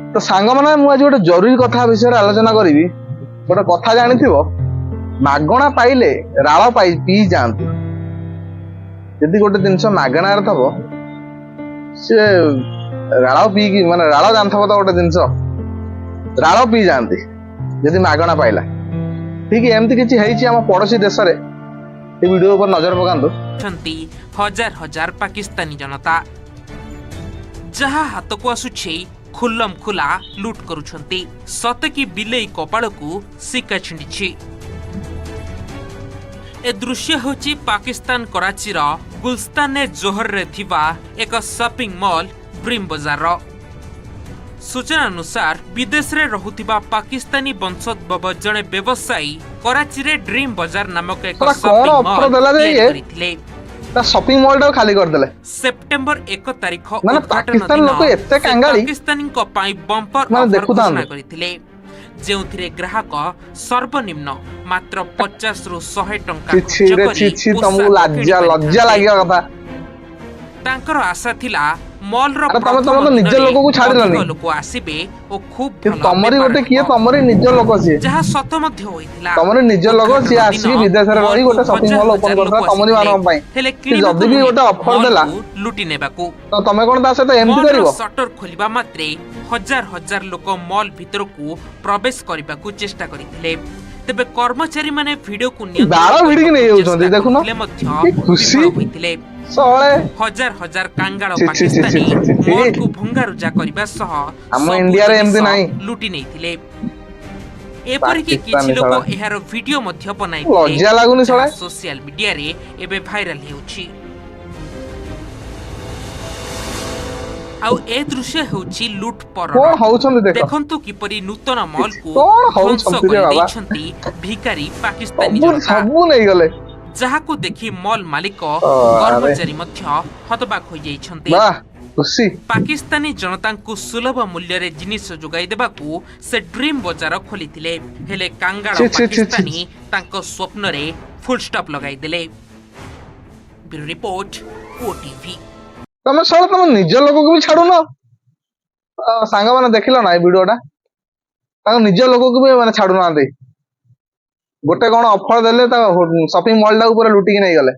तो सांग मैंने मुझे गोटे जरूरी कथा विषय आलोचना करी गोटे कथा जानी मागणा पाइले राल पी जाती जदि गोटे जिनस मागणार थब सी राल पी माने राल जान तो गोटे जिनस राल पी जाती जदि मागणा पाइला ठीक एमती किसी आम पड़ोशी देश में वीडियो पर नजर पकांतु हजार हजार पाकिस्तानी जनता जहा हाथ को आसुछे खुल्लम खुला लुट करुछंती सते कि बिलेई कपाल को सिक्का छिंडिछि। ए दृश्य होची पाकिस्तान कराची रो गुलस्तान जोहर रे थिबा एक शॉपिंग मॉल ड्रीम बाजार रो। सूचना अनुसार विदेश रे रहुथिबा पाकिस्तानी वंशोद्भव जने व्यवसायी कराची रे ड्रीम बाजार नामक एक शॉपिंग मॉल करिथिले। शॉपिंग मॉल टा खाली कर देले सेप्टेम्बर 1 तारिख माने पाकिस्तान लोक एते कांगाली पाकिस्तानी को पाई बम्पर ऑफर घोषणा करिथिले जेउथिरे ग्राहक सर्वनिम्न मात्र 50 रु 100 टंका खर्च करी तमु लज्जा लागिया कथा तांकर आशा थिला मॉल रो तम निज लोक को छाडिलनी लोक आसीबे ओ खूब तमरी गोटे किए तमरी निज लोक सी जहा सत मध्ये होइथिला तमरी निज लोक सी आसी विदेश रे रही गोटे शॉपिंग मॉल ओपन करता तमरी मानम पई जदी भी गोटे ऑफर देला लुटी नेबाकू तो तमे कोन ता से एमती करिवो शटर खोलिबा मात्रे हजार हजार लोक मॉल भीतर को प्रवेश करबा को चेष्टा करिथिले तबे कर्मचारी माने वीडियो को बारो वीडियो नै होउछन देखुनो खुशी होइथिले सोळे हजार हजार कांगाळ पाकिस्तानी मॉल को भंगारुजा करबा सह हम इंडिया रे एमती नै लुटी नैथिले एपरि कि किछि लोक एहार वीडियो मध्य बनाई लज्जा लागुनी सोळे सोशल मीडिया रे एबे भाइरल हेउछि। आउ ए दृश्य हेउछि लूट पर कोन होउछन देखंतु किपरि नूतन मॉल को कोन होउछन रे बाबा भिखारी पाकिस्तानी सबु नै गले जहा को देखि मॉल मालिक कर्मचारी मध्य हतबाक होई जाइछन्ते। वाह खुशी पाकिस्तानी जनता को सुलभ मूल्य रे जिनिस जोगाई देबा को से ड्रीम बाजार खोलिथिले हेले कांगाळ पाकिस्तानी तांको स्वप्न रे फुल स्टॉप लगाई देले। Bureau report OTV. तमे सर तमे निज लोक को भी छाडू न सांग माने देखिलो ना ए वीडियोटा ताको निज लोक को भी माने छाडू ना दे गोटे कोन ऑफर देले ता शॉपिंग मॉल टा ऊपर लुटी के नै गले।